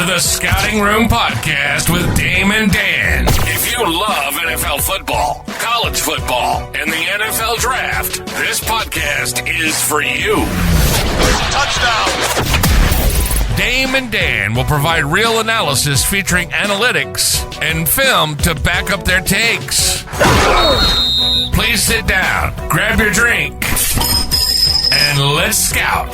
to the Scouting Room Podcast with Dame and Dan. If you love NFL football, college football, and the NFL Draft, this podcast is for you. Touchdown! Dame and Dan will provide real analysis featuring analytics and film to back up their takes. Please sit down, grab your drink, and let's scout.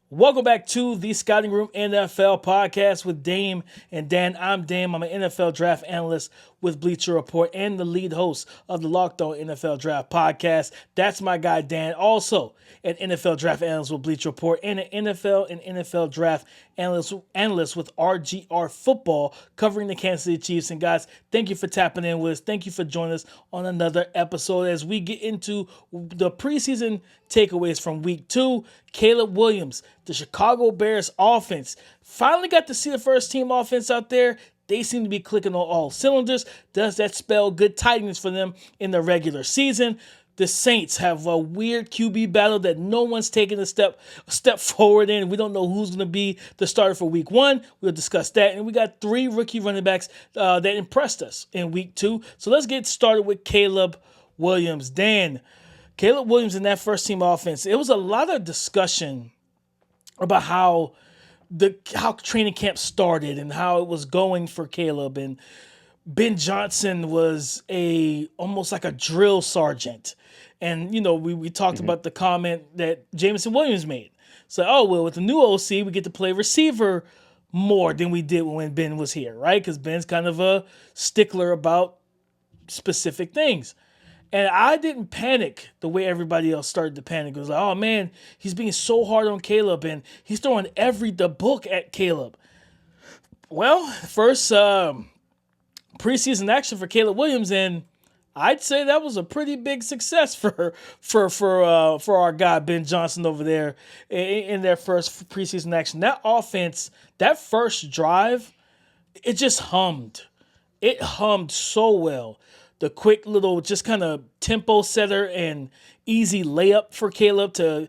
Welcome back to the Scouting Room NFL podcast with Dame and Dan. I'm Dame. I'm an NFL draft analyst with Bleacher Report and the lead host of the Locked On NFL Draft podcast. That's my guy, Dan. Also, an NFL draft analyst with Bleacher Report and an NFL draft analyst with RGR Football, covering the Kansas City Chiefs. And guys, thank you for tapping in with us. Thank you for joining us on another episode as we get into the preseason takeaways from week 2. Kaleb Williams, the Chicago Bears offense, finally got to see the first team offense out there. They seem to be clicking on all cylinders. Does that spell good tidings for them in the regular season? The Saints have a weird QB battle that no one's taking a step forward in. We don't know who's going to be the starter for week 1. We'll discuss that. And we got 3 rookie running backs that impressed us in week 2. So let's get started with Kaleb Williams. Dan, Kaleb Williams in that first team offense, it was a lot of discussion about how training camp started and how it was going for Kaleb. And Ben Johnson was almost like a drill sergeant. And, you know, we talked about the comment that Jameson Williams made. So, with the new OC, we get to play receiver more than we did when Ben was here, right? Because Ben's kind of a stickler about specific things. And I didn't panic the way everybody else started to panic. It was like, oh, man, he's being so hard on Kaleb, and he's throwing the book at Kaleb. Well, first preseason action for Kaleb Williams, and I'd say that was a pretty big success for our guy Ben Johnson over there in their first preseason action. That offense, that first drive, it just hummed. It hummed so well. The quick little just kind of tempo setter and easy layup for Kaleb to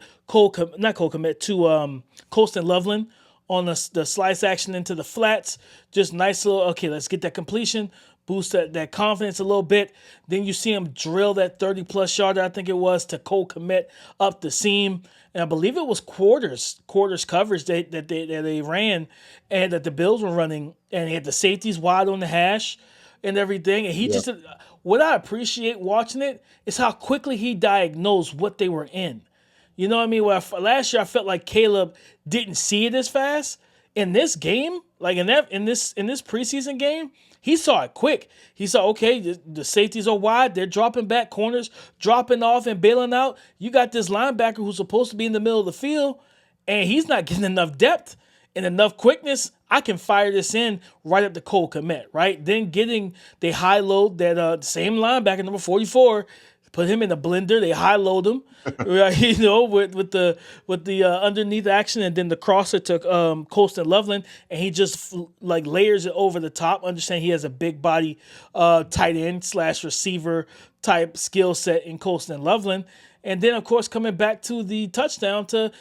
Colston Loveland on the slice action into the flats. Just nice little, okay, let's get that completion, boost that confidence a little bit. Then you see him drill that 30-plus yarder, I think it was, to Cole Kmet up the seam. And I believe it was quarters coverage that they ran and that the Bills were running. And he had the safeties wide on the hash and everything. And he just, what I appreciate watching it is how quickly he diagnosed what they were in. You know what I mean? Last year I felt like Kaleb didn't see it as fast. In this game, like in this preseason game, he saw it quick. He saw, okay, the safeties are wide. They're dropping back, corners dropping off and bailing out. You got this linebacker who's supposed to be in the middle of the field, and he's not getting enough depth and enough quickness. I can fire this in right up to Cole Kmet, right? Then they high load that same linebacker, number 44, put him in the blender. They high load him, right? You know, with the underneath action, and then the crosser to Colston Loveland, and he just like layers it over the top. Understand he has a big body, tight end / receiver type skill set in Colston Loveland, and then of course coming back to the touchdown to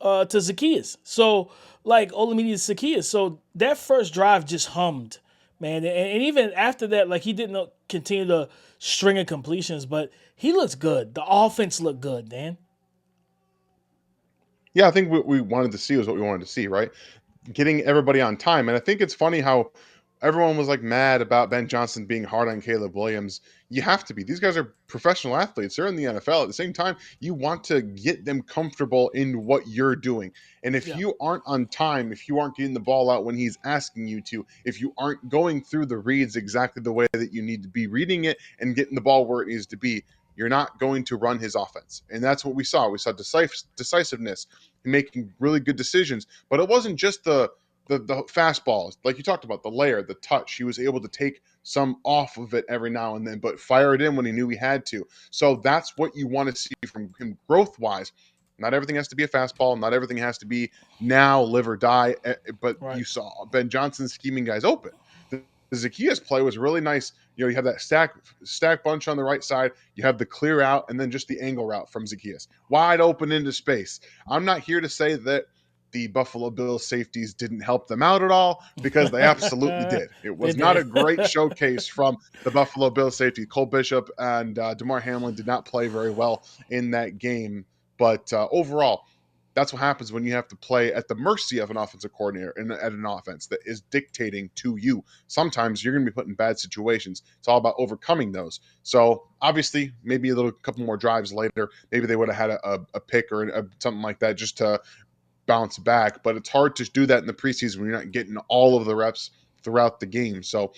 Zacchaeus. So like Olamide Zacchaeus. So that first drive just hummed, man. And even after that, like he didn't continue to string of completions, but he looks good. The offense looked good, Dan. Yeah, I think what we wanted to see was what we wanted to see, right? Getting everybody on time. And I think it's funny how everyone was like mad about Ben Johnson being hard on Kaleb Williams. You have to be. These guys are professional athletes. They're in the NFL. At the same time, you want to get them comfortable in what you're doing. And if you aren't on time, if you aren't getting the ball out when he's asking you to, if you aren't going through the reads exactly the way that you need to be reading it and getting the ball where it needs to be, you're not going to run his offense. And that's what we saw. We saw decisiveness, making really good decisions. But it wasn't just the fastballs, like you talked about, the layer, the touch. He was able to take some off of it every now and then, but fire it in when he knew he had to. So that's what you want to see from him growth-wise. Not everything has to be a fastball. Not everything has to be now live or die. But You saw Ben Johnson scheming guys open. The Zaccheaus play was really nice. You have that stack bunch on the right side. You have the clear out and then just the angle route from Zaccheaus. Wide open into space. I'm not here to say that the Buffalo Bills safeties didn't help them out at all, because they absolutely did. It was not a great showcase from the Buffalo Bills safety. Cole Bishop and DeMar Hamlin did not play very well in that game. But overall, that's what happens when you have to play at the mercy of an offensive coordinator and at an offense that is dictating to you. Sometimes you're going to be put in bad situations. It's all about overcoming those. So obviously, maybe a couple more drives later, maybe they would have had a pick or something like that just to bounce back. But it's hard to do that in the preseason when you're not getting all of the reps throughout the game. So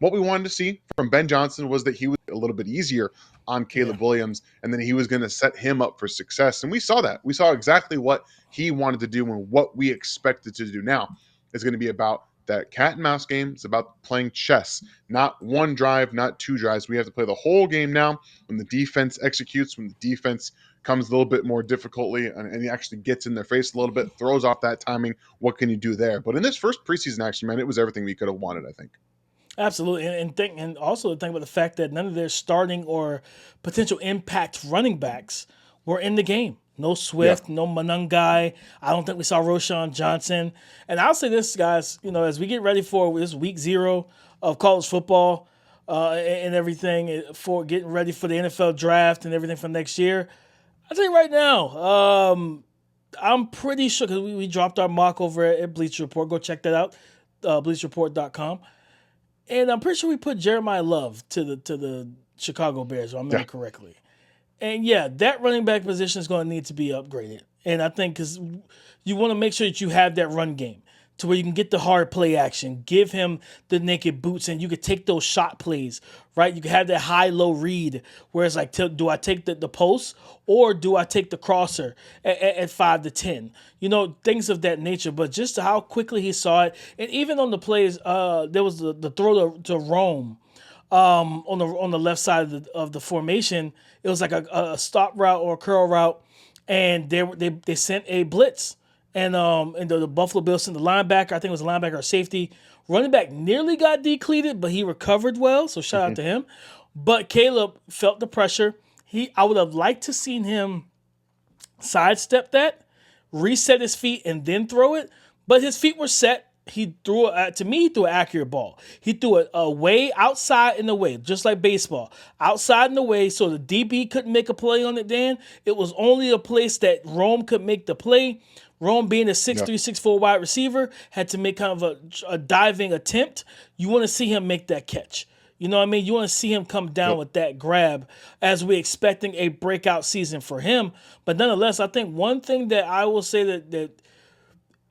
what we wanted to see from Ben Johnson was that he was a little bit easier on Kaleb Williams, and then he was going to set him up for success. And we saw that. We saw exactly what he wanted to do and what we expected to do. Now it's going to be about that cat and mouse game. It's about playing chess, not one drive, not two drives. We have to play the whole game now. When the defense executes, when the defense comes a little bit more difficultly and he actually gets in their face a little bit, throws off that timing, what can you do there? But in this first preseason action, man, it was everything we could have wanted, I think. Absolutely, and also think about the fact that none of their starting or potential impact running backs were in the game. No Swift, no Monangai. I don't think we saw Roschon Johnson. And I'll say this, guys, as we get ready for this week 0 of college football and everything, for getting ready for the NFL draft and everything for next year, I'll tell you right now, I'm pretty sure, because we dropped our mock over at Bleacher Report. Go check that out, bleacherreport.com. And I'm pretty sure we put Jeremiah Love to the Chicago Bears, if I remember correctly. And that running back position is going to need to be upgraded. And I think because you want to make sure that you have that run game to where you can get the hard play action, give him the naked boots, and you could take those shot plays, right? You can have that high-low read where it's like, do I take the post or do I take the crosser at 5 to 10? Things of that nature. But just how quickly he saw it. And even on the plays, there was the throw to Rome on the left side of the formation. It was like a stop route or a curl route, and they sent a blitz. And the Buffalo Bills sent the linebacker, I think it was a linebacker or safety. Running back nearly got decleated, but he recovered well, so shout out to him. But Kaleb felt the pressure. I would have liked to seen him sidestep that, reset his feet, and then throw it. But his feet were set. He threw to me, he threw an accurate ball. He threw it away, outside and away, just like baseball. Outside and away, so the DB couldn't make a play on it, Dan. It was only a place that Rome could make the play. Rome, being a 6'3", 6'4" wide receiver, had to make kind of a diving attempt. You want to see him make that catch. You know what I mean? You want to see him come down with that grab as we're expecting a breakout season for him. But nonetheless, I think one thing that I will say that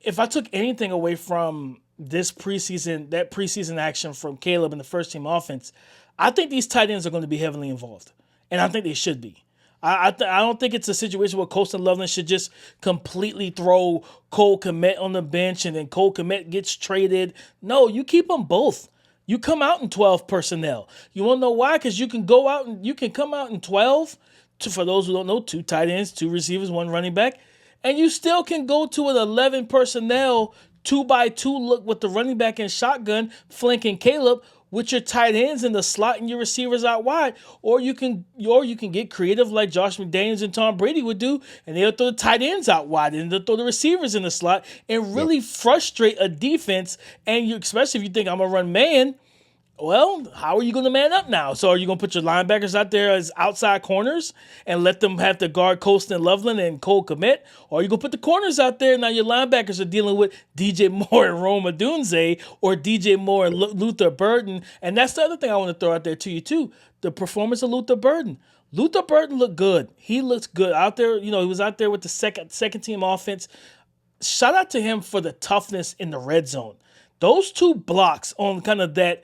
if I took anything away from this preseason action from Kaleb and the first team offense, I think these tight ends are going to be heavily involved. And I think they should be. I don't think it's a situation where Colston Loveland should just completely throw Cole Kmet on the bench and then Cole Kmet gets traded. No, you keep them both. You come out in 12 personnel. You want to know why? Because you can go out and you can come out in 12, for those who don't know, 2 tight ends, 2 receivers, 1 running back, and you still can go to an 11 personnel, 2x2 look with the running back and shotgun flanking Kaleb, with your tight ends in the slot and your receivers out wide, or you can get creative like Josh McDaniels and Tom Brady would do, and they'll throw the tight ends out wide and they'll throw the receivers in the slot and really frustrate a defense. And especially if you think I'm gonna run man, well, how are you going to man up now? So are you going to put your linebackers out there as outside corners and let them have to guard Colston Loveland and Cole Kmet? Or are you going to put the corners out there and now your linebackers are dealing with DJ Moore and Rome Odunze, or DJ Moore and Luther Burden? And that's the other thing I want to throw out there to you too. The performance of Luther Burden. Luther Burden looked good. He looks good out there. He was out there with the second team offense. Shout out to him for the toughness in the red zone. Those 2 blocks on kind of that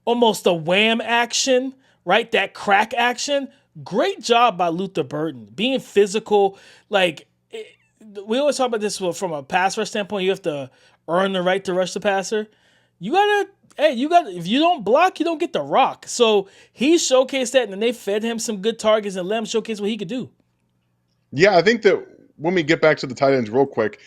almost a wham action, right? That crack action. Great job by Luther Burden. Being physical. We always talk about this from a pass rush standpoint. You have to earn the right to rush the passer. If you don't block, you don't get the rock. So he showcased that, and then they fed him some good targets and let him showcase what he could do. Yeah, I think that when we get back to the tight ends real quick,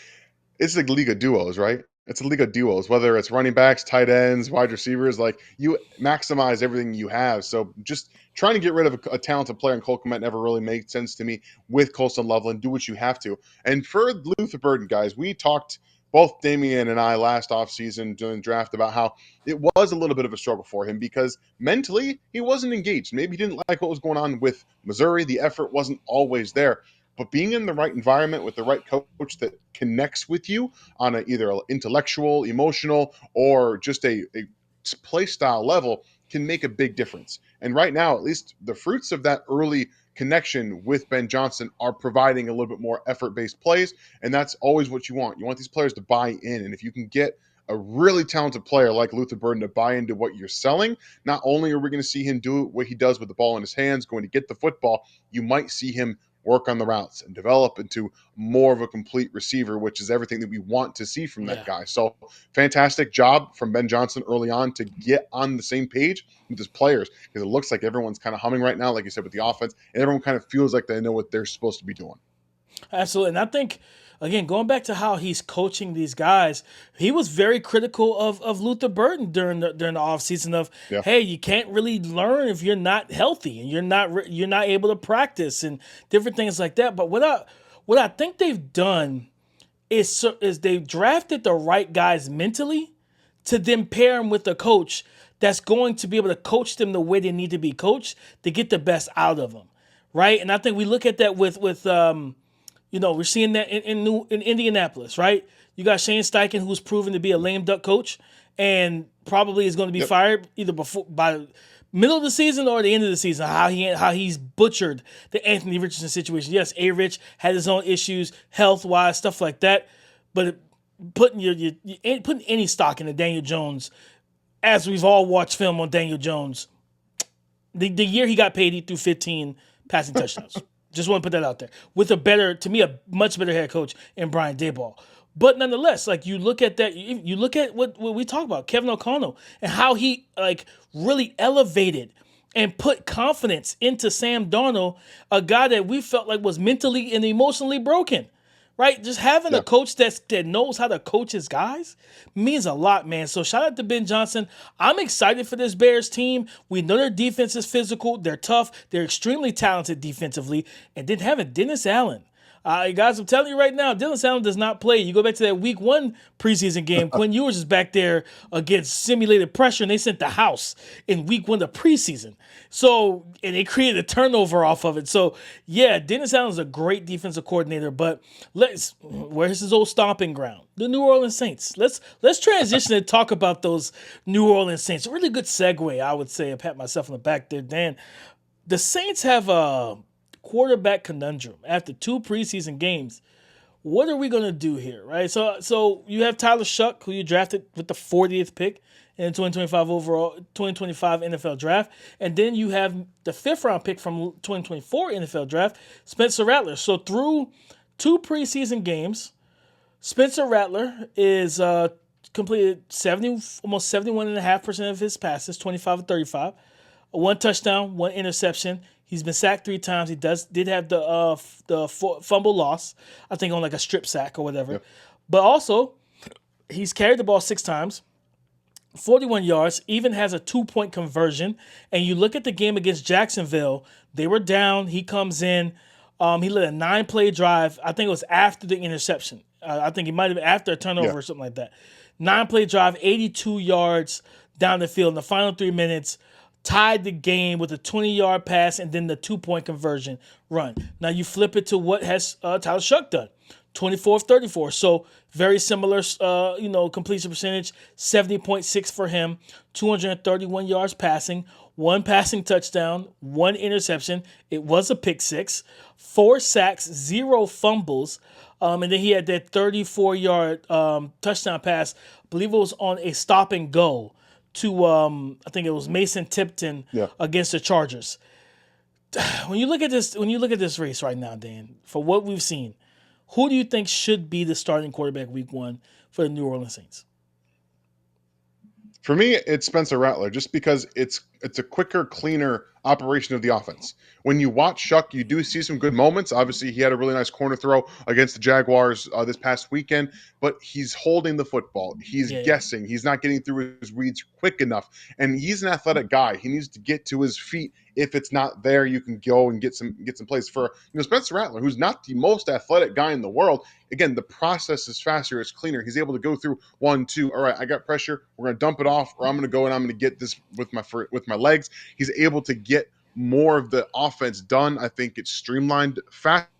it's the league of duos, right? It's a league of duos, whether it's running backs, tight ends, wide receivers. Like, you maximize everything you have. So just trying to get rid of a talented player in Cole Kmet never really made sense to me with Colston Loveland. Do what you have to. And for Luther Burden, guys, we talked, both Damian and I, last offseason during the draft about how it was a little bit of a struggle for him because mentally he wasn't engaged. Maybe he didn't like what was going on with Missouri. The effort wasn't always there. But being in the right environment with the right coach that connects with you on either intellectual, emotional, or just a play style level can make a big difference. And right now, at least the fruits of that early connection with Ben Johnson are providing a little bit more effort-based plays, and that's always what you want. You want these players to buy in, and if you can get a really talented player like Luther Burden to buy into what you're selling, not only are we going to see him do what he does with the ball in his hands, going to get the football, you might see him work on the routes and develop into more of a complete receiver, which is everything that we want to see from that guy. So fantastic job from Ben Johnson early on to get on the same page with his players, because it looks like everyone's kind of humming right now, like you said, with the offense, and everyone kind of feels like they know what they're supposed to be doing. Absolutely. And I think, again, going back to how he's coaching these guys, he was very critical of Luther Burden during the offseason of, hey, you can't really learn if you're not healthy and you're not able to practice and different things like that. But what I think they've done is they've drafted the right guys mentally to then pair them with a coach that's going to be able to coach them the way they need to be coached to get the best out of them, right? And I think we look at that with we're seeing that in Indianapolis, right? You got Shane Steichen, who's proven to be a lame duck coach and probably is going to be fired either by middle of the season or the end of the season. How he's butchered the Anthony Richardson situation. Yes, A-Rich had his own issues, health-wise, stuff like that. But putting any stock into Daniel Jones, as we've all watched film on Daniel Jones, the year he got paid, he threw 15 passing touchdowns. Just want to put that out there. With a much better head coach in Brian Daboll. But nonetheless, like, you look at that, you look at what we talk about, Kevin O'Connell, and how he really elevated and put confidence into Sam Darnold, a guy that we felt like was mentally and emotionally broken. Right? Just having a coach that knows how to coach his guys means a lot, man. So shout out to Ben Johnson. I'm excited for this Bears team. We know their defense is physical. They're tough. They're extremely talented defensively. And then having Dennis Allen. Guys, I'm telling you right now, Dennis Allen does not play. You go back to that week 1 preseason game. Quinn Ewers is back there against simulated pressure, and they sent the house in week 1 of preseason. So, and they created a turnover off of it. So, yeah, Dennis Allen is a great defensive coordinator, but where's his old stomping ground? The New Orleans Saints. Let's transition and talk about those New Orleans Saints. A really good segue, I would say. I pat myself on the back there, Dan. The Saints have a quarterback conundrum after 2 preseason games. What are we going to do here, right? So you have Tyler Shough, who you drafted with the 40th pick in 2025 NFL draft, and then you have the 5th round pick from 2024 NFL draft, Spencer Rattler. So through 2 preseason games, Spencer Rattler is completed almost 71.5% of his passes, 25 of 35, 1 touchdown, 1 interception. He's been sacked 3 times. He did have the fumble loss, I think, on like a strip sack or whatever. Yep. But also, he's carried the ball 6 times, 41 yards, even has a 2-point conversion. And you look at the game against Jacksonville, they were down. He comes in. He led a 9-play drive. I think it was after the interception. I think he might have been after a turnover or something like that. 9-play drive, 82 yards down the field in the final 3 minutes. Tied the game with a 20-yard pass and then the 2-point conversion run. Now you flip it to what has Tyler Shough done, 24 of 34. So very similar, completion percentage, 70.6 for him, 231 yards passing, 1 passing touchdown, 1 interception. It was a pick 6, 4 sacks, 0 fumbles. And then he had that 34-yard touchdown pass. I believe it was on a stop and go to I think it was Mason Tipton against the Chargers. When you look at this race right now, Dan, for what we've seen, who do you think should be the starting quarterback week 1 for the New Orleans Saints? For me, it's Spencer Rattler, just because it's it's a quicker, cleaner operation of the offense. When you watch Shough, you do see some good moments. Obviously, he had a really nice corner throw against the Jaguars this past weekend, but he's holding the football. He's guessing. He's not getting through his reads quick enough. And he's an athletic guy. He needs to get to his feet. If it's not there, you can go and get some plays for Spencer Rattler, who's not the most athletic guy in the world. Again, the process is faster, it's cleaner. He's able to go through 1, 2. All right, I got pressure. We're gonna dump it off, or I'm gonna go and I'm gonna get this with my legs. He's able to get more of the offense done. I think it's streamlined faster.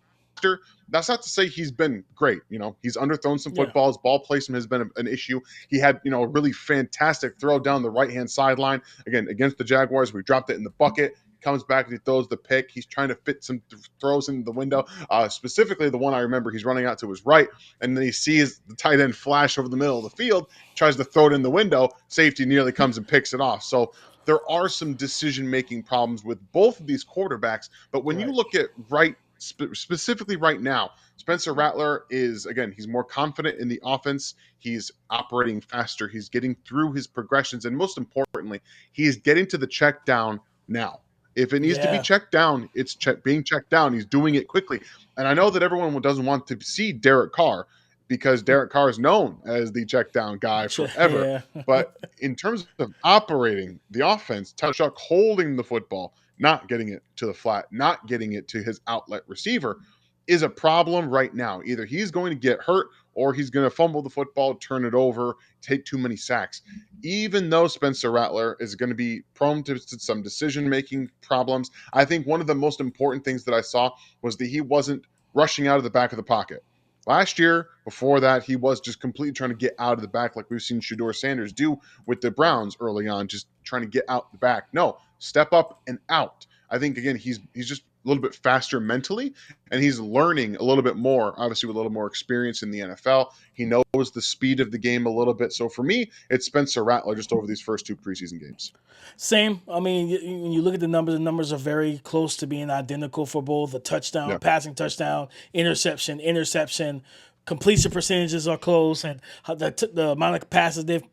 That's not to say he's been great. He's underthrown some footballs. Ball placement has been an issue. He had, a really fantastic throw down the right-hand sideline. Again, against the Jaguars, we dropped it in the bucket. Comes back and he throws the pick. He's trying to fit some throws in the window. Specifically, the one I remember, he's running out to his right, and then he sees the tight end flash over the middle of the field, tries to throw it in the window. Safety nearly comes and picks it off. So there are some decision-making problems with both of these quarterbacks. But when you look at specifically right now, Spencer Rattler is, again, he's more confident in the offense. He's operating faster. He's getting through his progressions. And most importantly, he's getting to the check down now. If it needs to be checked down, it's being checked down. He's doing it quickly. And I know that everyone doesn't want to see Derek Carr because Derek Carr is known as the check down guy forever. But in terms of operating the offense, Tyler Shough holding the football, not getting it to the flat, not getting it to his outlet receiver is a problem right now. Either he's going to get hurt or he's going to fumble the football, turn it over, take too many sacks. Even though Spencer Rattler is going to be prone to some decision-making problems, I think one of the most important things that I saw was that he wasn't rushing out of the back of the pocket. Last year, before that, he was just completely trying to get out of the back like we've seen Shedeur Sanders do with the Browns early on, just trying to get out the back. No, step up and out. I think, again, he's just a little bit faster mentally, and he's learning a little bit more, obviously with a little more experience in the NFL. He knows the speed of the game a little bit. So for me, it's Spencer Rattler just over these first 2 preseason games. Same. I mean, when you look at the numbers are very close to being identical for both the touchdown, passing touchdown, interception, completion percentages are close, and the amount of passes they've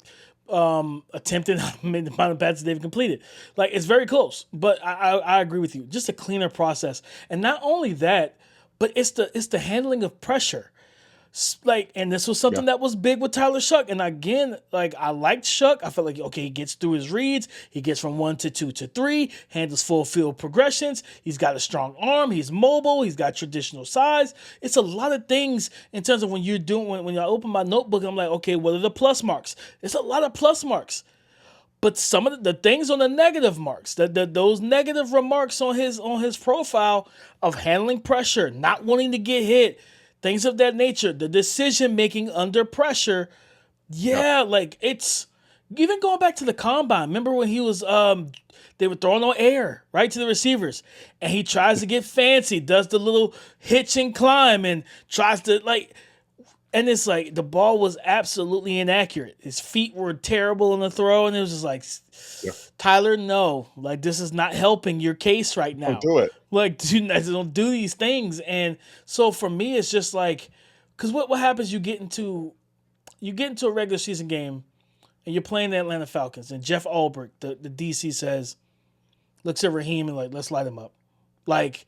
attempted, the amount of passes they've completed. Like, it's very close. But I agree with you. Just a cleaner process. And not only that, but it's the handling of pressure. Like, and this was something that was big with Tyler Shough. And again, like, I liked Shough. I felt like, okay, he gets through his reads. He gets from 1 to 2 to 3, handles full field progressions. He's got a strong arm. He's mobile. He's got traditional size. It's a lot of things in terms of when you're doing, when I open my notebook, I'm like, okay, what are the plus marks? It's a lot of plus marks. But some of the things on the negative marks, those negative remarks on his profile of handling pressure, not wanting to get hit, things of that nature, the decision-making under pressure, like it's even going back to the combine. Remember when he was, they were throwing on air right to the receivers, and he tries to get fancy, does the little hitch and climb, and tries to and it's like the ball was absolutely inaccurate. His feet were terrible in the throw, and it was just like, Tyler, no, like this is not helping your case right now. Don't do it. Like, don't do these things. And so for me, it's just like, because what happens? You get into a regular season game, and you're playing the Atlanta Falcons, and Jeff Ulbrich, the DC, looks at Raheem and like, let's light him up. Like,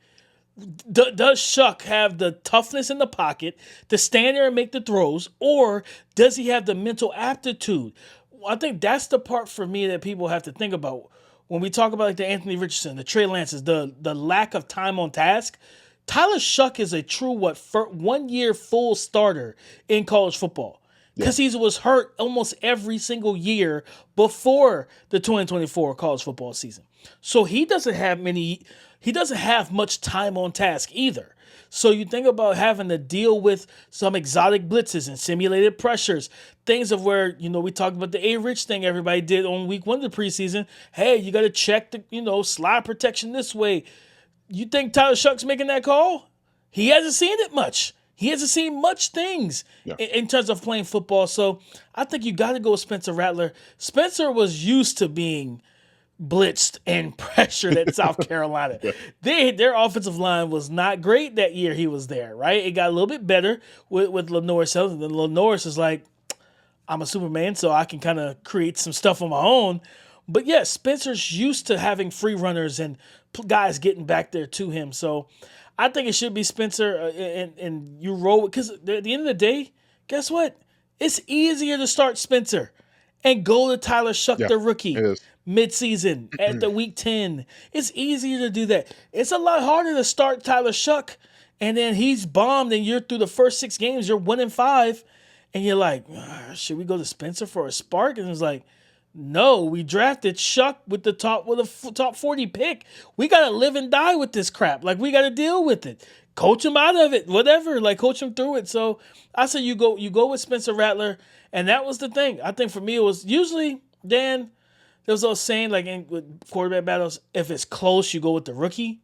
does Shough have the toughness in the pocket to stand there and make the throws, or does he have the mental aptitude? I think that's the part for me that people have to think about when we talk about like the Anthony Richardson, the Trey Lances, the lack of time on task. Tyler Shough is a true 1 year full starter in college football because he was hurt almost every single year before the 2024 college football season. So he doesn't have much time on task either. So you think about having to deal with some exotic blitzes and simulated pressures, things of where, we talked about the A-Rich thing everybody did on week 1 of the preseason. Hey, you got to check the, slide protection this way. You think Tyler Shough's making that call? He hasn't seen it much. He hasn't seen much things in terms of playing football. So I think you got to go with Spencer Rattler. Spencer was used to being blitzed and pressured at South Carolina. Their offensive line was not great that year he was there, right? It got a little bit better with Lenoir Selton. Then Lenoir is like, I'm a Superman, so I can kind of create some stuff on my own. But yeah, Spencer's used to having free runners and guys getting back there to him. So I think it should be Spencer, and you roll because at the end of the day, guess what? It's easier to start Spencer and go to Tyler Shough, Yeah, the it rookie, is. midseason at the week 10. It's easier to do that. It's a lot harder to start Tyler Shough, and then he's bombed, and you're through the first 6 games, you're 1-5, and you're like, should we go to Spencer for a spark? And it's like, no, we drafted Shough with a top 40 pick. We gotta live and die with this crap. Like, we gotta deal with it. Coach him out of it, whatever. Like, coach him through it. So I say you go with Spencer Rattler, and that was the thing. I think for me it was usually Dan. There was always saying like with quarterback battles, if it's close, you go with the rookie.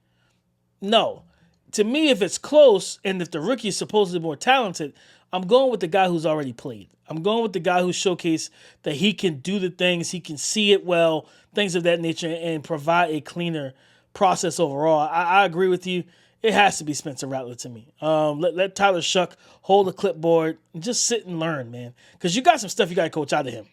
No, to me, if it's close and if the rookie is supposedly more talented, I'm going with the guy who's already played. I'm going with the guy who showcased that he can do the things, he can see it well, things of that nature, and provide a cleaner process overall. I agree with you. It has to be Spencer Rattler to me. Let Tyler Shough hold the clipboard and just sit and learn, man. Because you got some stuff you got to coach out of him.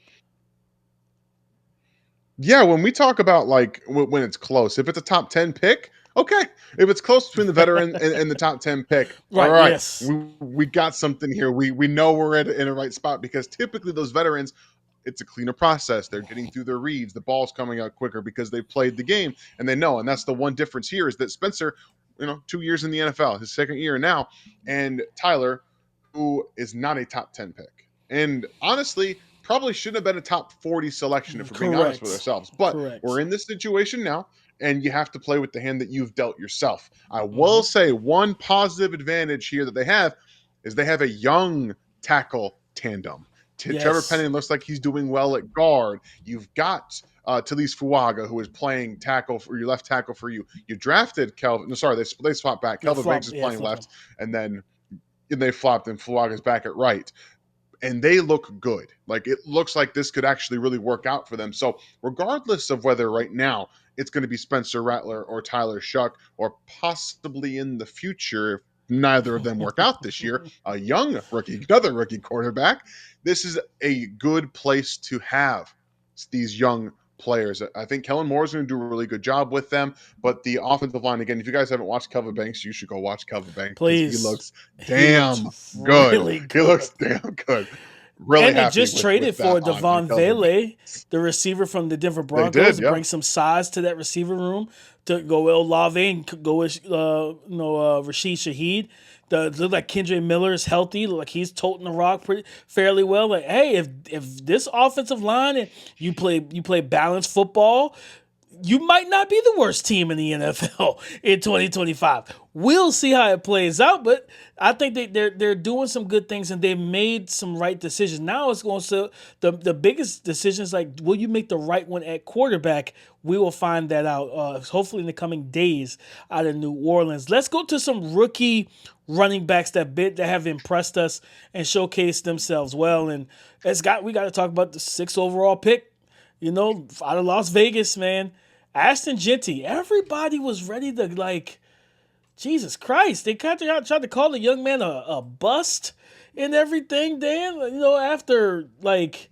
Yeah, when we talk about like when it's close, if it's a top 10 pick, okay. If it's close between the veteran and the top 10 pick, Right, all right, yes. we got something here. We know we're in a right spot because typically those veterans, it's a cleaner process. They're getting through their reads. The ball's coming out quicker because they played the game and they know. And that's the one difference here is that Spencer, 2 years in the NFL, his second year now, and Tyler, who is not a top 10 pick. And honestly, probably shouldn't have been a top 40 selection if we're being honest with ourselves. But we're in this situation now, and you have to play with the hand that you've dealt yourself. I will say one positive advantage here that they have is they have a young tackle tandem. Trevor Penning looks like he's doing well at guard. You've got Talise Fuaga, who is playing tackle for your left tackle for you. You drafted Kelvin. No, sorry, they swapped back. Kelvin Briggs is playing left, and then they flopped, and Fuaga's back at right. And they look good. Like, it looks like this could actually really work out for them. So regardless of whether right now it's going to be Spencer Rattler or Tyler Shough, or possibly in the future, if neither of them work out this year, another rookie quarterback, this is a good place to have these young players. I think Kellen Moore is going to do a really good job with them, but the offensive line, again, if you guys haven't watched Kelvin Banks, you should go watch Kelvin Banks. Please. He looks damn good. Really good. He looks damn good. Really and happy they just traded for Devon Vele, the receiver from the Denver Broncos, to bring some size to that receiver room to go with Olave and go with Rashid Shaheed. Look like Kendre Miller is healthy. Look like he's toting the rock fairly well. Like, hey, if this offensive line and you play balanced football, you might not be the worst team in the NFL in 2025. We'll see how it plays out, but I think they're doing some good things and they've made some right decisions. Now it's going to the biggest decisions, like, will you make the right one at quarterback? We will find that out hopefully in the coming days out of New Orleans. Let's go to some rookie running backs that have impressed us and showcased themselves well. And we got to talk about the 6th overall pick, out of Las Vegas, man. Ashton Jeanty. Everybody was ready to, like, Jesus Christ. They tried to call the young man a bust and everything, Dan. After, like,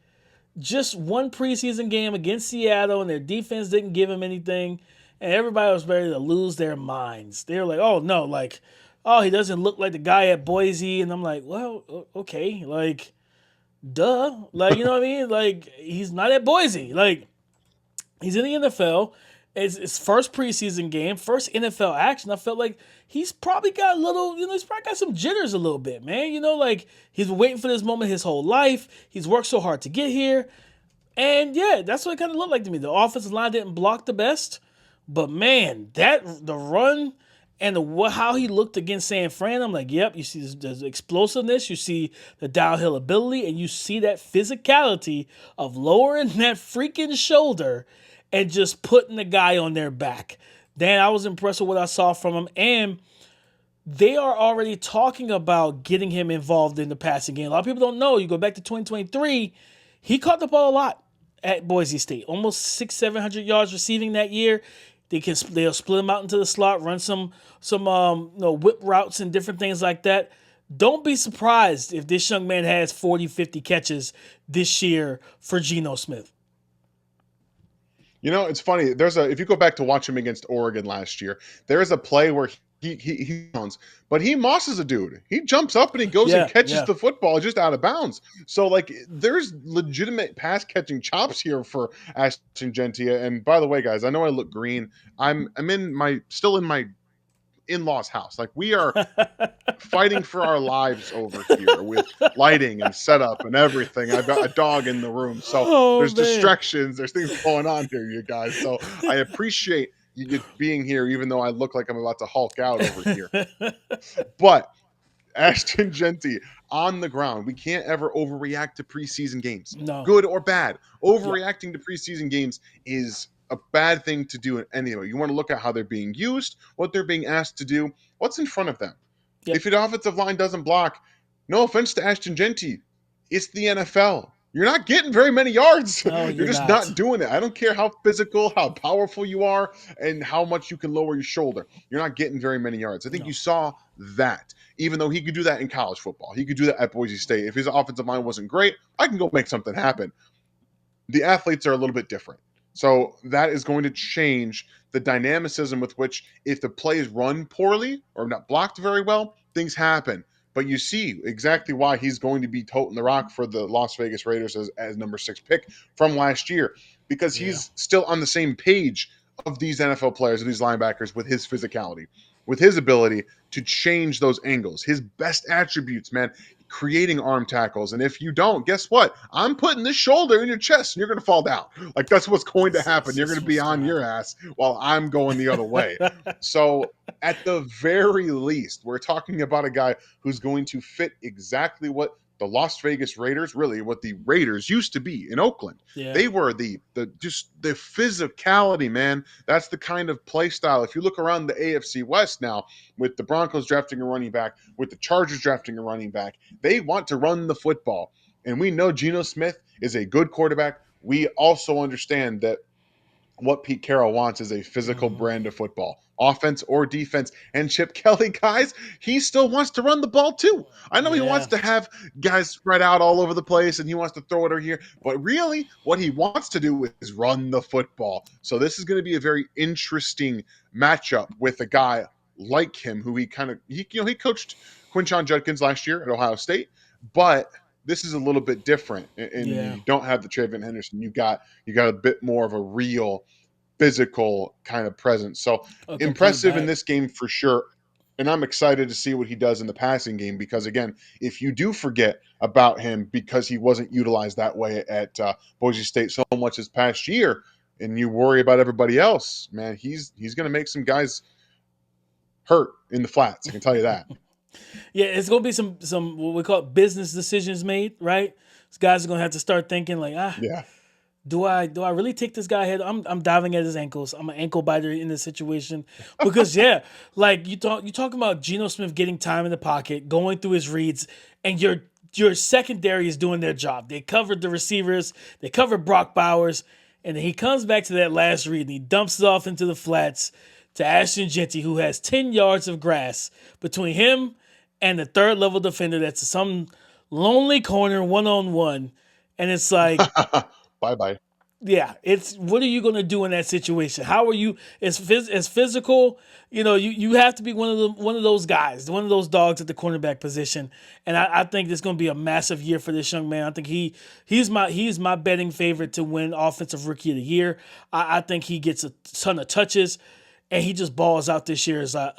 just one preseason game against Seattle and their defense didn't give him anything, and everybody was ready to lose their minds. They were like, oh, no, like, oh, he doesn't look like the guy at Boise. And I'm like, well, okay, like, duh. Like, you know what I mean? Like, he's not at Boise. Like, he's in the NFL. It's his first preseason game, first NFL action. I felt like he's probably got he's probably got some jitters a little bit, man. Like, he's been waiting for this moment his whole life. He's worked so hard to get here. And, yeah, that's what it kind of looked like to me. The offensive line didn't block the best. But, man, the run and how he looked against San Fran, I'm like, yep, you see the explosiveness, you see the downhill ability, and you see that physicality of lowering that freaking shoulder and just putting the guy on their back. Dan, I was impressed with what I saw from him, and they are already talking about getting him involved in the passing game. A lot of people don't know. You go back to 2023, he caught the ball a lot at Boise State, almost 600-700 yards receiving that year. They'll split him out into the slot, run some whip routes and different things like that. Don't be surprised if this young man has 40, 50 catches this year for Geno Smith. It's funny. If you go back to watch him against Oregon last year, there is a play where he runs, but he mosses a dude. He jumps up and he goes and Yeah, catches yeah. the football just out of bounds. So like, there's legitimate pass catching chops here for Ashton Jeanty. And by the way, guys, I know I look green. I'm still in my in-laws house. Like, we are fighting for our lives over here with lighting and setup and everything. I've got a dog in the room, so Oh there's man. distractions, there's things going on here, you guys. So I appreciate you being here, even though I look like I'm about to Hulk out over here. But Ashton Jeanty on the ground. We can't ever overreact to preseason games, No. good or bad. Yeah. Overreacting to preseason games is a bad thing to do anyway. You want to look at how they're being used, what they're being asked to do, what's in front of them. Yep. If your offensive line doesn't block, no offense to Ashton Jeanty, it's the NFL. You're not getting very many yards. No, You're you're just not. not doing it. I don't care how physical, how powerful you are, and how much you can lower your shoulder. You're not getting very many yards. I think No. you saw that. Even though he could do that in college football, he could do that at Boise State. If his offensive line wasn't great, I can go make something happen. The athletes are a little bit different. So that is going to change the dynamicism with which, if the play is run poorly or not blocked very well, things happen. But you see exactly why he's going to be toting the rock for the Las Vegas Raiders as number 6 pick from last year, because he's still on the same page of these NFL players, of these linebackers, with his physicality, with his ability to change those angles, his best attributes, man, creating arm tackles. And if you don't, guess what? I'm putting this shoulder in your chest and you're going to fall down. Like, that's what's going to happen. You're going to be on your ass while I'm going the other way. So at the very least, we're talking about a guy who's going to fit exactly what the Las Vegas Raiders, really what the Raiders used to be in Oakland. Yeah. They were the physicality, man. That's the kind of play style. If you look around the AFC West now, with the Broncos drafting a running back, with the Chargers drafting a running back, they want to run the football. And we know Geno Smith is a good quarterback. We also understand that what Pete Carroll wants is a physical brand of football, offense or defense. And Chip Kelly, guys, he still wants to run the ball too. I know he wants to have guys spread out all over the place and he wants to throw it over here, but really what he wants to do is run the football. So this is going to be a very interesting matchup with a guy like him, who he coached Quinshon Judkins last year at Ohio State, but this is a little bit different, and you don't have the TreVeyon Henderson. You got a bit more of a real physical kind of presence. So impressive in this game for sure. And I'm excited to see what he does in the passing game, because again, if you do forget about him because he wasn't utilized that way at Boise State so much this past year, and you worry about everybody else, man, he's going to make some guys hurt in the flats. I can tell you that. Yeah, it's gonna be some what we call business decisions made, right? These guys are gonna have to start thinking like, Yeah. do I really take this guy ahead? I'm diving at his ankles. I'm an ankle biter in this situation because like you talking about Geno Smith getting time in the pocket, going through his reads, and your secondary is doing their job. They covered the receivers, they covered Brock Bowers, and then he comes back to that last read and he dumps it off into the flats to Ashton Jeanty, who has 10 yards of grass between him and the third level defender that's some lonely corner one-on-one. And it's like, Bye-bye. yeah, it's what are you going to do in that situation? How are you as physical? You have to be one of those guys, one of those dogs at the cornerback position. And I think it's going to be a massive year for this young man. I think he's my betting favorite to win Offensive Rookie of the Year. I think he gets a ton of touches, and he just balls out this year as not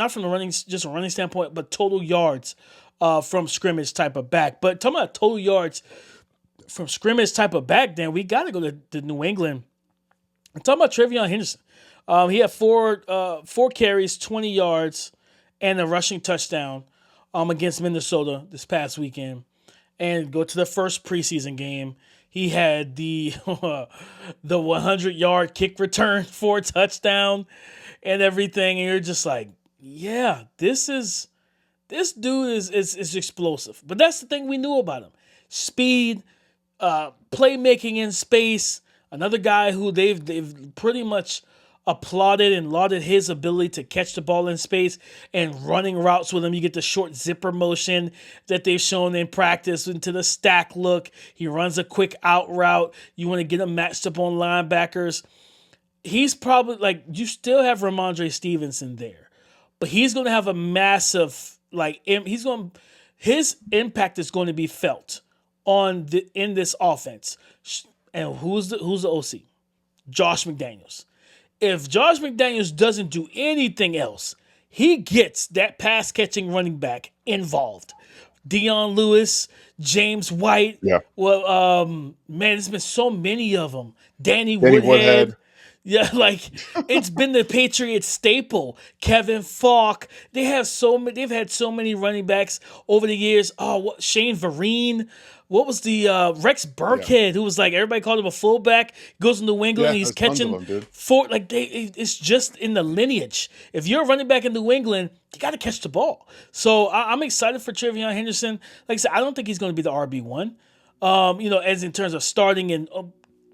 from the running, just a running standpoint, but total yards from scrimmage type of back. But talking about total yards from scrimmage type of back, then we got to go to New England. I'm talking about TreVeyon Henderson. He had four carries, 20 yards, and a rushing touchdown against Minnesota this past weekend. And go to the first preseason game. He had the 100-yard kick return for a touchdown and everything. And you're just like, yeah, this dude is explosive. But that's the thing we knew about him. Speed, playmaking in space. Another guy who they've pretty much applauded and lauded his ability to catch the ball in space and running routes with him. You get the short zipper motion that they've shown in practice into the stack look. He runs a quick out route. You want to get him matched up on linebackers. He's probably like, you still have Ramondre Stevenson there, but he's going to have a massive, his impact is going to be felt in this offense. And who's the OC? Josh McDaniels. If Josh McDaniels doesn't do anything else, he gets that pass catching running back involved. Dion Lewis, James White. Yeah. Well, man, there's been so many of them. Danny Woodhead. Yeah, it's been the Patriots staple. Kevin Falk. They've had so many running backs over the years. Shane Vereen. What was the Rex Burkhead, who was everybody called him a fullback, goes in New England, he's catching it's just in the lineage. If you're a running back in New England, you got to catch the ball. So I'm excited for TreVeyon Henderson. Like I said, I don't think he's going to be the RB1. As in terms of starting and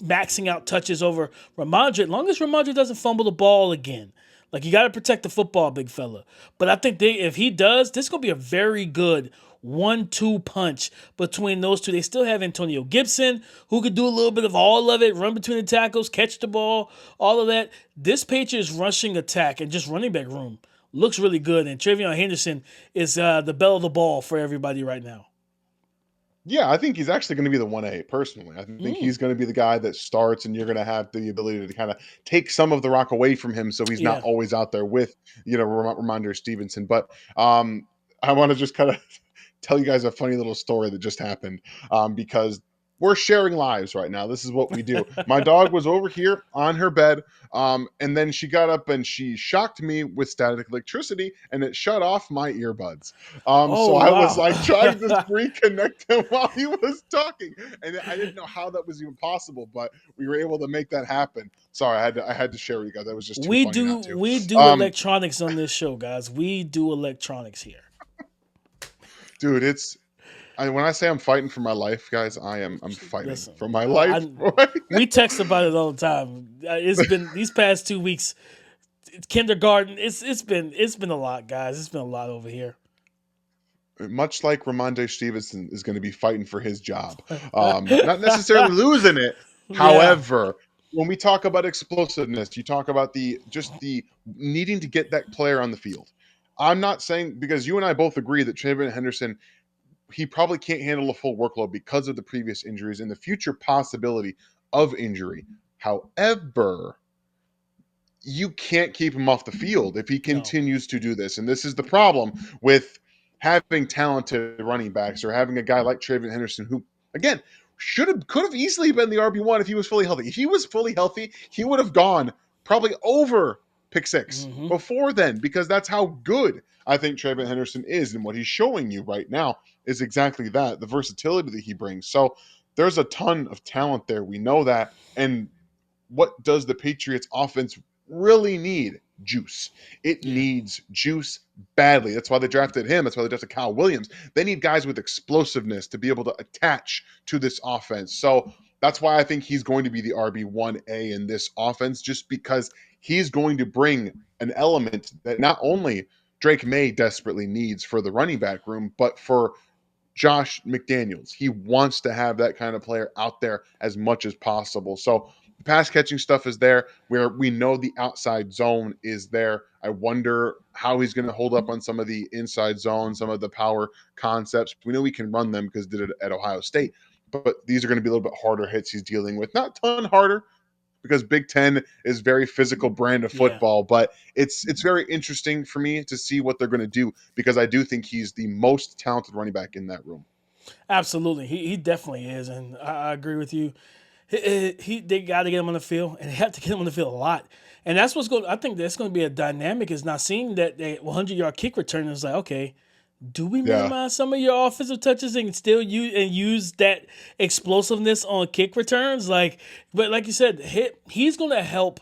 maxing out touches over Ramondre, as long as Ramondre doesn't fumble the ball again. You got to protect the football, big fella. But I think if he does, this is going to be a very good 1-2 punch between those two. They still have Antonio Gibson, who could do a little bit of all of it, run between the tackles, catch the ball, all of that. This Patriots rushing attack and just running back room looks really good. And TreVeyon Henderson is the belle of the ball for everybody right now. Yeah, I think he's actually going to be the 1A personally. I think he's going to be the guy that starts, and you're going to have the ability to kind of take some of the rock away from him, so he's not always out there with Ramondre Stevenson. But I want to just kind of tell you guys a funny little story that just happened because we're sharing lives right now. This is what we do. My dog was over here on her bed, and then she got up and she shocked me with static electricity, and it shut off my earbuds. I was trying to reconnect him while he was talking, and I didn't know how that was even possible, but we were able to make that happen. Sorry, I had to share with you guys. That was just too funny not to. We do electronics on this show, guys. We do electronics here. Dude, when I say I'm fighting for my life, guys, I'm fighting for my life. We text about it all the time. It's been these past 2 weeks, kindergarten. It's been a lot, guys. It's been a lot over here. Much like Ramondre Stevenson is going to be fighting for his job, not necessarily losing it. Yeah. However, when we talk about explosiveness, you talk about the needing to get that player on the field. I'm not saying, because you and I both agree that TreVeyon Henderson, he probably can't handle a full workload because of the previous injuries and the future possibility of injury. However, you can't keep him off the field if he continues to do this. And this is the problem with having talented running backs or having a guy like TreVeyon Henderson who, again, could have easily been the RB1 if he was fully healthy. If he was fully healthy, he would have gone probably over pick 6 before then, because that's how good I think TreVeyon Henderson is, and what he's showing you right now is exactly that, the versatility that he brings. So there's a ton of talent there. We know that. And what does the Patriots offense really need? Juice. It needs juice badly. That's why they drafted him. That's why they drafted Kyle Williams. They need guys with explosiveness to be able to attach to this offense. So that's why I think he's going to be the RB1A in this offense, just because he's going to bring an element that not only Drake May desperately needs for the running back room, but for Josh McDaniels. He wants to have that kind of player out there as much as possible. So the pass catching stuff is there, where we know the outside zone is there. I wonder how he's going to hold up on some of the inside zone, some of the power concepts. We know he can run them because he did it at Ohio State, but these are going to be a little bit harder hits he's dealing with. Not a ton harder, because Big Ten is very physical brand of football, but it's very interesting for me to see what they're going to do, because I do think he's the most talented running back in that room. Absolutely. He definitely is, and I agree with you. They got to get him on the field, and they have to get him on the field a lot. And that's I think that's going to be a dynamic, is not seeing that 100-yard kick return is like, okay, do we minimize some of your offensive touches and still use that explosiveness on kick returns? But like you said, he's going to help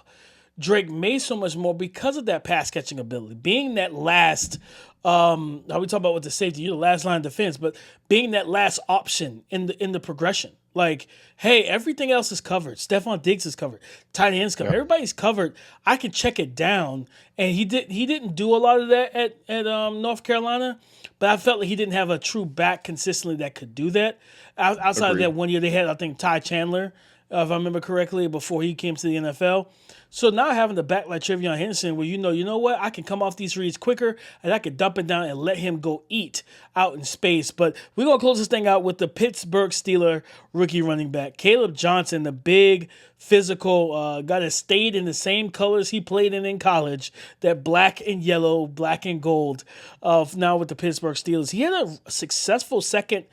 Drake May so much more because of that pass catching ability, being that last. How we talk about with the safety, you're the last line of defense, but being that last option in the progression. Like, hey, everything else is covered. Stephon Diggs is covered. Tight ends covered. Yep. Everybody's covered. I can check it down. And he didn't do a lot of that at North Carolina, but I felt like he didn't have a true back consistently that could do that. Outside Agreed. of that 1 year, they had, I think, Ty Chandler, if I remember correctly, before he came to the NFL. So now having the back like TreVeyon Henderson, where you know what, I can come off these reads quicker and I can dump it down and let him go eat out in space. But we're gonna close this thing out with the Pittsburgh Steelers rookie running back Kaleb Johnson, the big physical guy that stayed in the same colors he played in college, that black and yellow, black and gold. Now with the Pittsburgh Steelers, he had a successful second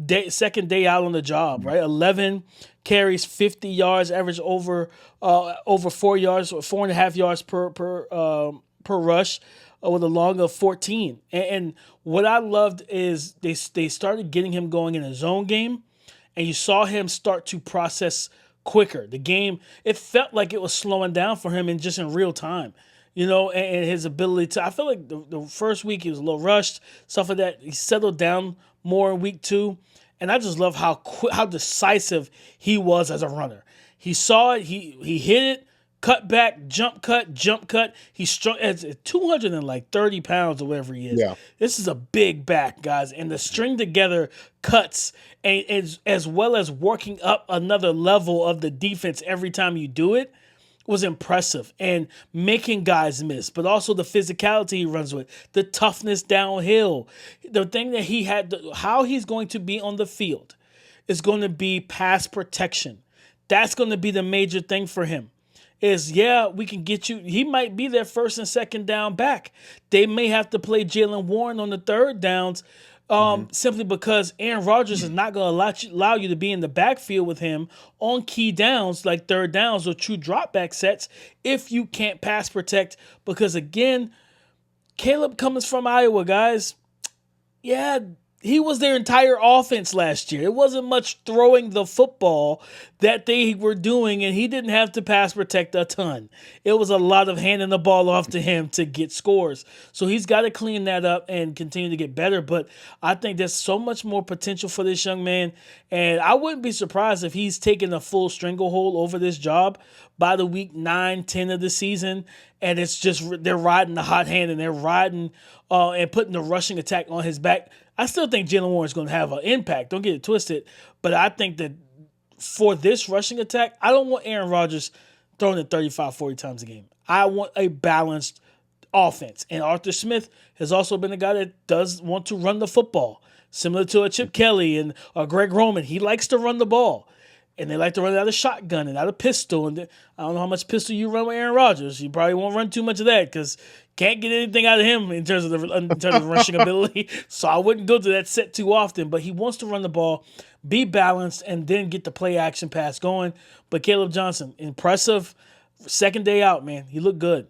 day out on the job, right? 11 carries, 50 yards, average over 4 yards, or 4.5 yards per rush, with a long of 14. And what I loved is they started getting him going in a zone game, and you saw him start to process quicker. The game, it felt like it was slowing down for him in real time. And his ability to, I feel like the first week he was a little rushed, stuff like that. He settled down more in week 2. And I just love how decisive he was as a runner. He saw it, he hit it, cut back, jump cut. He struck at 230 pounds or whatever he is. Yeah. This is a big back, guys. And the string together cuts, and as well as working up another level of the defense every time you do it, was impressive, and making guys miss, but also the physicality he runs with, the toughness downhill. The thing that he had, how he's going to be on the field is going to be pass protection. That's going to be the major thing for him. We can get you. He might be their first and second down back. They may have to play Jaylen Warren on the third downs, simply because Aaron Rodgers is not going to allow you to be in the backfield with him on key downs like third downs or true drop back sets if you can't pass protect. Because again, Kaleb comes from Iowa, guys. Yeah, he was their entire offense last year. It wasn't much throwing the football that they were doing, and he didn't have to pass protect a ton. It was a lot of handing the ball off to him to get scores. So he's got to clean that up and continue to get better. But I think there's so much more potential for this young man, and I wouldn't be surprised if he's taking a full stranglehold over this job by the week 9, 10 of the season, and it's just they're riding the hot hand and they're riding and putting the rushing attack on his back. I still think Jaylen Warren is going to have an impact. Don't get it twisted. But I think that for this rushing attack, I don't want Aaron Rodgers throwing it 35, 40 times a game. I want a balanced offense. And Arthur Smith has also been a guy that does want to run the football, similar to a Chip Kelly and Greg Roman. He likes to run the ball. And they like to run it out of shotgun and out of pistol. And I don't know how much pistol you run with Aaron Rodgers. You probably won't run too much of that because can't get anything out of him in terms of rushing ability. So I wouldn't go to that set too often. But he wants to run the ball, be balanced, and then get the play action pass going. But Kaleb Johnson, impressive. Second day out, man. He looked good.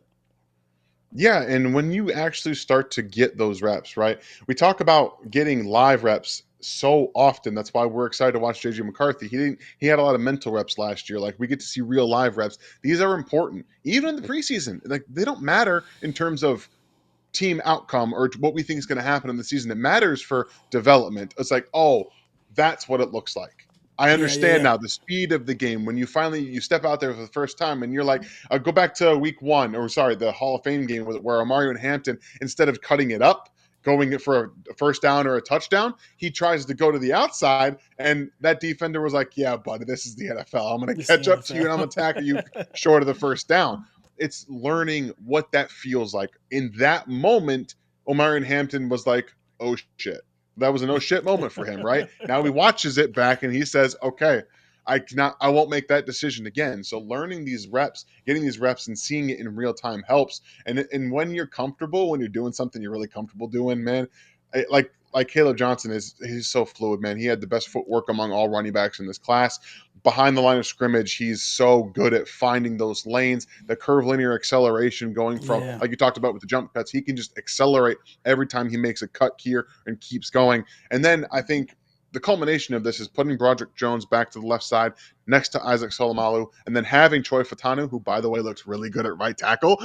Yeah, and when you actually start to get those reps, right? We talk about getting live reps so often. That's why we're excited to watch JJ McCarthy. He had a lot of mental reps last year. Like, we get to see real live reps. These are important. Even in the preseason, like, they don't matter in terms of team outcome or what we think is going to happen in the season. It matters for development. It's like, oh, that's what it looks like. I understand now the speed of the game. When you step out there for the first time and you're like, go back to the Hall of Fame game where Mario and Hampton, instead of cutting it up, going for a first down or a touchdown, he tries to go to the outside, and that defender was like, yeah, buddy, this is the NFL. I'm going to catch up to you and I'm going to tackle you short of the first down. It's learning what that feels like. In that moment, Omarion Hampton was like, oh, shit. That was a no shit moment for him, right? Now he watches it back and he says, okay, I won't make that decision again. So learning these reps, getting these reps and seeing it in real time helps. And when you're comfortable, when you're doing something you're really comfortable doing, man, like Kaleb Johnson he's so fluid, man. He had the best footwork among all running backs in this class. Behind the line of scrimmage, he's so good at finding those lanes, the curvilinear acceleration going from, like you talked about with the jump cuts, he can just accelerate every time he makes a cut here and keeps going. And then I think the culmination of this is putting Broderick Jones back to the left side next to Isaac Solomalu, and then having Troy Fatanu, who, by the way, looks really good at right tackle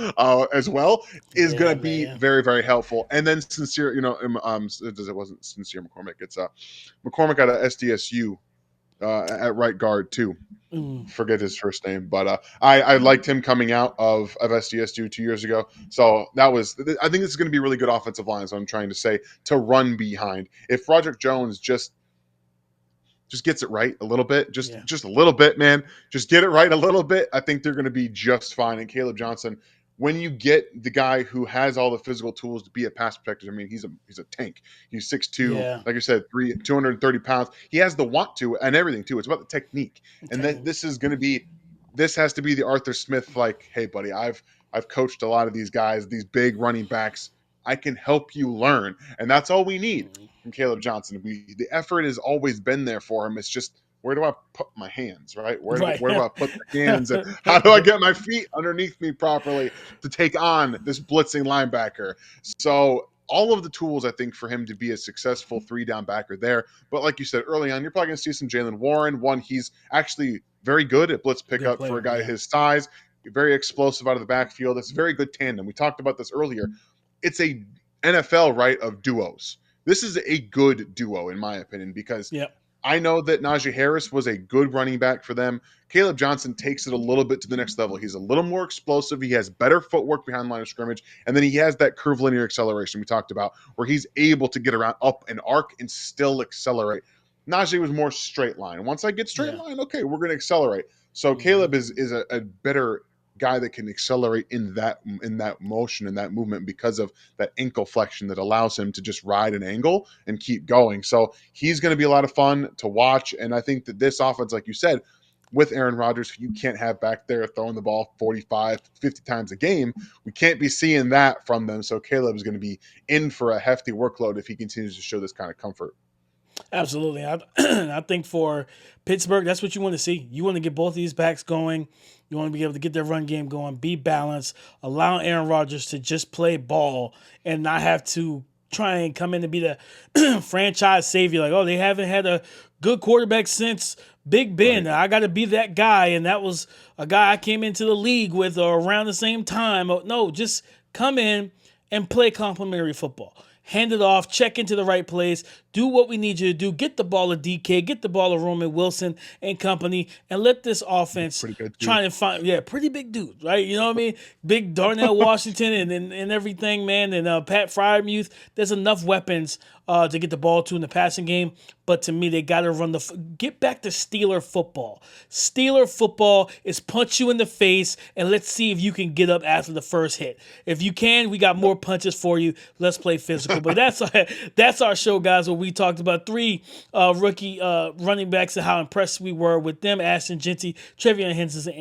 as well, is going to be very, very helpful. And then Sincere, it wasn't Sincere McCormick. It's McCormick out of SDSU. at right guard too. Forget his first name, but I liked him coming out of SDSU 2 years ago. So I think this is going to be really good offensive line. So I'm trying to say to run behind. If Roderick Jones just gets it right a little bit, just a little bit, man, just get it right a little bit, I think they're going to be just fine. And Kaleb Johnson, when you get the guy who has all the physical tools to be a pass protector, I mean, he's a tank. He's 6'2", like I said, 230 pounds. He has the want to and everything too. It's about the technique. And then this has to be the Arthur Smith, like, hey, buddy, I've coached a lot of these guys, these big running backs. I can help you learn. And that's all we need from Kaleb Johnson. The effort has always been there for him. It's just, where do I put my hands, right? Where do I put the hands? And how do I get my feet underneath me properly to take on this blitzing linebacker? So all of the tools, I think, for him to be a successful 3-down backer there. But like you said early on, you're probably going to see some Jaylen Warren. One, he's actually very good at blitz pickup for a guy his size, very explosive out of the backfield. It's a very good tandem. We talked about this earlier. It's a NFL, right, of duos. This is a good duo, in my opinion, because I know that Najee Harris was a good running back for them. Kaleb Johnson takes it a little bit to the next level. He's a little more explosive. He has better footwork behind the line of scrimmage. And then he has that curvilinear acceleration we talked about, where he's able to get around up an arc and still accelerate. Najee was more straight line. Once I get straight line, okay, we're going to accelerate. So Kaleb is a better guy that can accelerate in that motion and that movement because of that ankle flexion that allows him to just ride an angle and keep going. So he's going to be a lot of fun to watch. And I think that this offense, like you said, with Aaron Rodgers, you can't have back there throwing the ball 45, 50 times a game. We can't be seeing that from them. So Kaleb is going to be in for a hefty workload if he continues to show this kind of comfort. Absolutely. I think for Pittsburgh, that's what you want to see. You want to get both of these backs going. You want to be able to get their run game going, be balanced, allow Aaron Rodgers to just play ball and not have to try and come in to be the franchise savior. Like, oh, they haven't had a good quarterback since Big Ben. Right. I got to be that guy. And that was a guy I came into the league with around the same time. No, just come in and play complimentary football. Hand it off, check into the right place, do what we need you to do, get the ball to DK, get the ball to Roman Wilson and company, and let this offense try to find, pretty big dude, right? You know what I mean? Big Darnell Washington and everything, man, and Pat Fryermuth. There's enough weapons to get the ball to in the passing game, but to me, they got to get back to Steeler football. Steeler football is punch you in the face, and let's see if you can get up after the first hit. If you can, we got more punches for you. Let's play physical. But that's our show, guys, where we talked about 3 rookie running backs and how impressed we were with them: Ashton Jeanty, TreVeyon Henderson,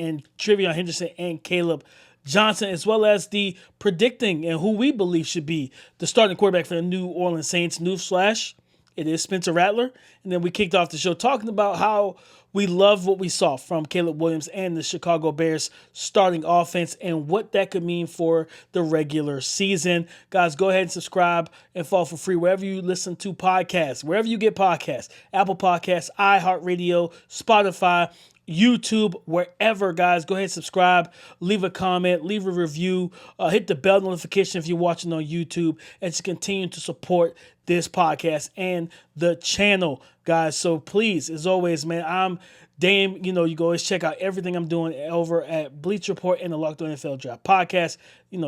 and Kaleb Johnson, as well as the predicting and who we believe should be the starting quarterback for the New Orleans Saints. Newsflash, it is Spencer Rattler. And then we kicked off the show talking about how we love what we saw from Caleb Williams and the Chicago Bears starting offense and what that could mean for the regular season. Guys, go ahead and subscribe and follow for free wherever you listen to podcasts, wherever you get podcasts, Apple Podcasts, iHeartRadio, Spotify, YouTube, wherever, guys. Go ahead and subscribe, leave a comment, leave a review, hit the bell notification if you're watching on YouTube, and to continue to support this podcast and the channel, guys. So please, as always, man, I'm Dame. You can always check out everything I'm doing over at Bleach Report and the Locked On NFL Draft podcast.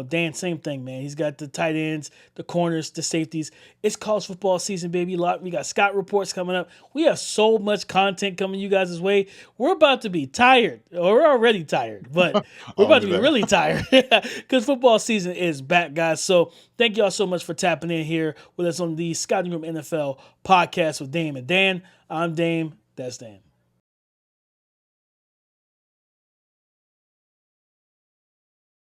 Dan, same thing, man. He's got the tight ends, the corners, the safeties. It's college football season, baby. We got Scott reports coming up. We have so much content coming you guys' way. We're about to be tired. Or we're already tired, but we're about to be really tired because football season is back, guys. So thank y'all so much for tapping in here with us on the Scouting Room NFL podcast with Dame and Dan. I'm Dame. That's Dan.